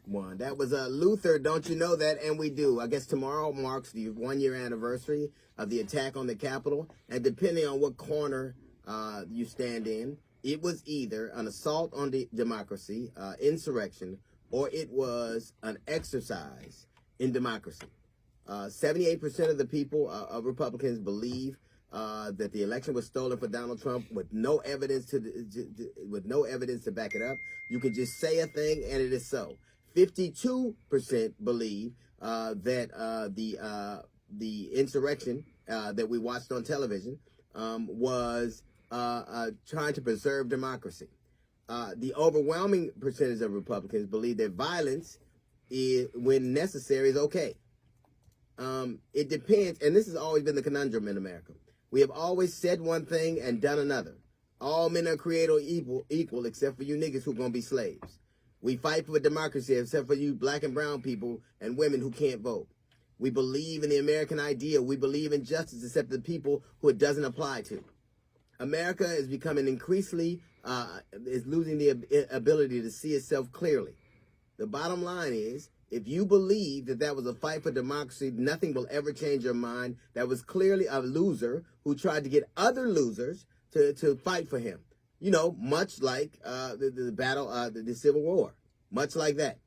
one. That was Luther, don't you know that? And we do. I guess tomorrow marks the 1-year anniversary of the attack on the Capitol. And depending on what corner you stand in, it was either an assault on democracy, insurrection, or it was an exercise in democracy. 78% of the people, of Republicans, believe that the election was stolen for Donald Trump with no evidence to back it up. You can just say a thing and it is so. 52% believe that the insurrection that we watched on television was trying to preserve democracy. The overwhelming percentage of Republicans believe that violence, when necessary, is okay. It depends, and this has always been the conundrum in America. We have always said one thing and done another. All men are created equal except for you niggas who are going to be slaves. We fight for democracy except for you black and brown people and women who can't vote. We believe in the American ideal. We believe in justice except the people who it doesn't apply to. America is becoming increasingly, is losing the ability to see itself clearly. The bottom line is, if you believe that that was a fight for democracy, nothing will ever change your mind. That was clearly a loser who tried to get other losers to fight for him. You know, much like the battle, the Civil War, much like that.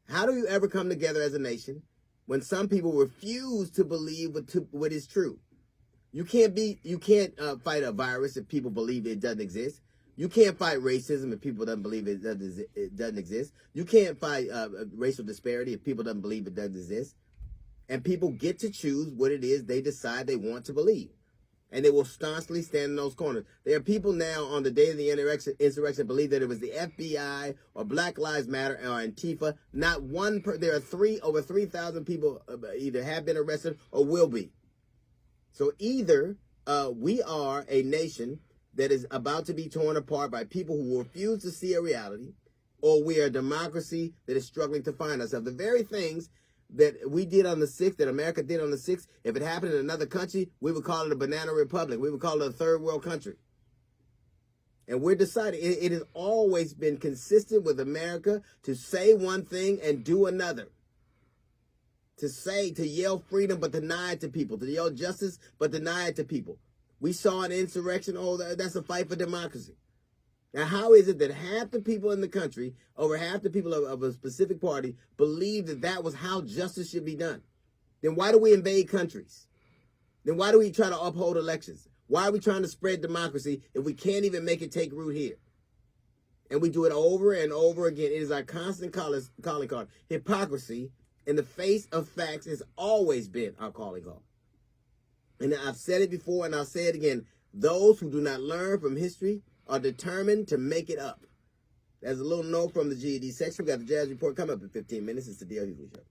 How do you ever come together as a nation when some people refuse to believe what is true? You can't fight a virus if people believe it doesn't exist. You can't fight racism if people don't believe it doesn't exist. You can't fight racial disparity if people don't believe it doesn't exist. And people get to choose what it is they decide they want to believe. And they will staunchly stand in those corners. There are people now on the day of the insurrection believe that it was the FBI or Black Lives Matter or Antifa. Not one there are over 3,000 people either have been arrested or will be. So either we are a nation that is about to be torn apart by people who refuse to see a reality, or we are a democracy that is struggling to find ourselves. The very things that we did on the 6th, that America did on the 6th, if it happened in another country, we would call it a banana republic. We would call it a third world country. And we're deciding, it has always been consistent with America to say one thing and do another. To yell freedom but deny it to people. To yell justice but deny it to people. We saw an insurrection, that's a fight for democracy. Now, how is it that half the people in the country, over half the people of a specific party, believe that that was how justice should be done? Then why do we invade countries? Then why do we try to uphold elections? Why are we trying to spread democracy if we can't even make it take root here? And we do it over and over again. It is our constant calling card. Hypocrisy in the face of facts has always been our calling card. And I've said it before and I'll say it again. Those who do not learn from history are determined to make it up. There's a little note from the GED section. We got the Jazz Report coming up in 15 minutes. It's the D.L. Hughley Show.